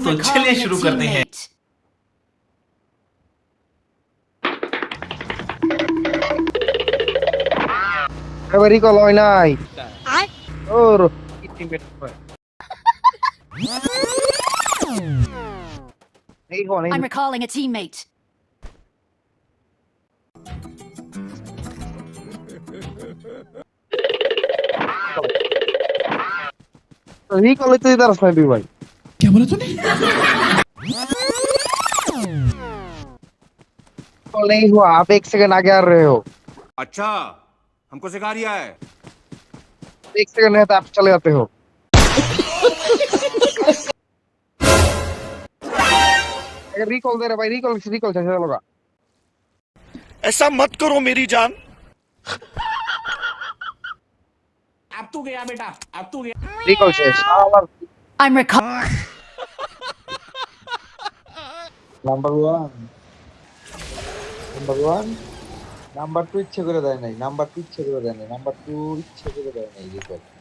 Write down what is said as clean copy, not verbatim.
तो चलिए शुरू करते हैं। এবার রিকল হয় নাই ওর কি টিমমেট হয় এই কোন I'm recalling a teammate. Recall হইতে দিতে পারছ না তুই ভাই क्या बोला तूने? कॉल नहीं हुआ आप 1 सेकंड आगे आ रहे हो अच्छा हमको सिखा रिया है 1 सेकंड है तो आप चले जाते हो अगर रिकॉल दे रहे भाई रिकॉल से चलोगा ऐसा मत करो मेरी जान। अब तू गया बेटा, अब तू गया। रिकॉल से साला I'm recalling. Number one number two ইচ্ছে করে দেয় নাই নাম্বার টু ইচ্ছে করে দেয় নাই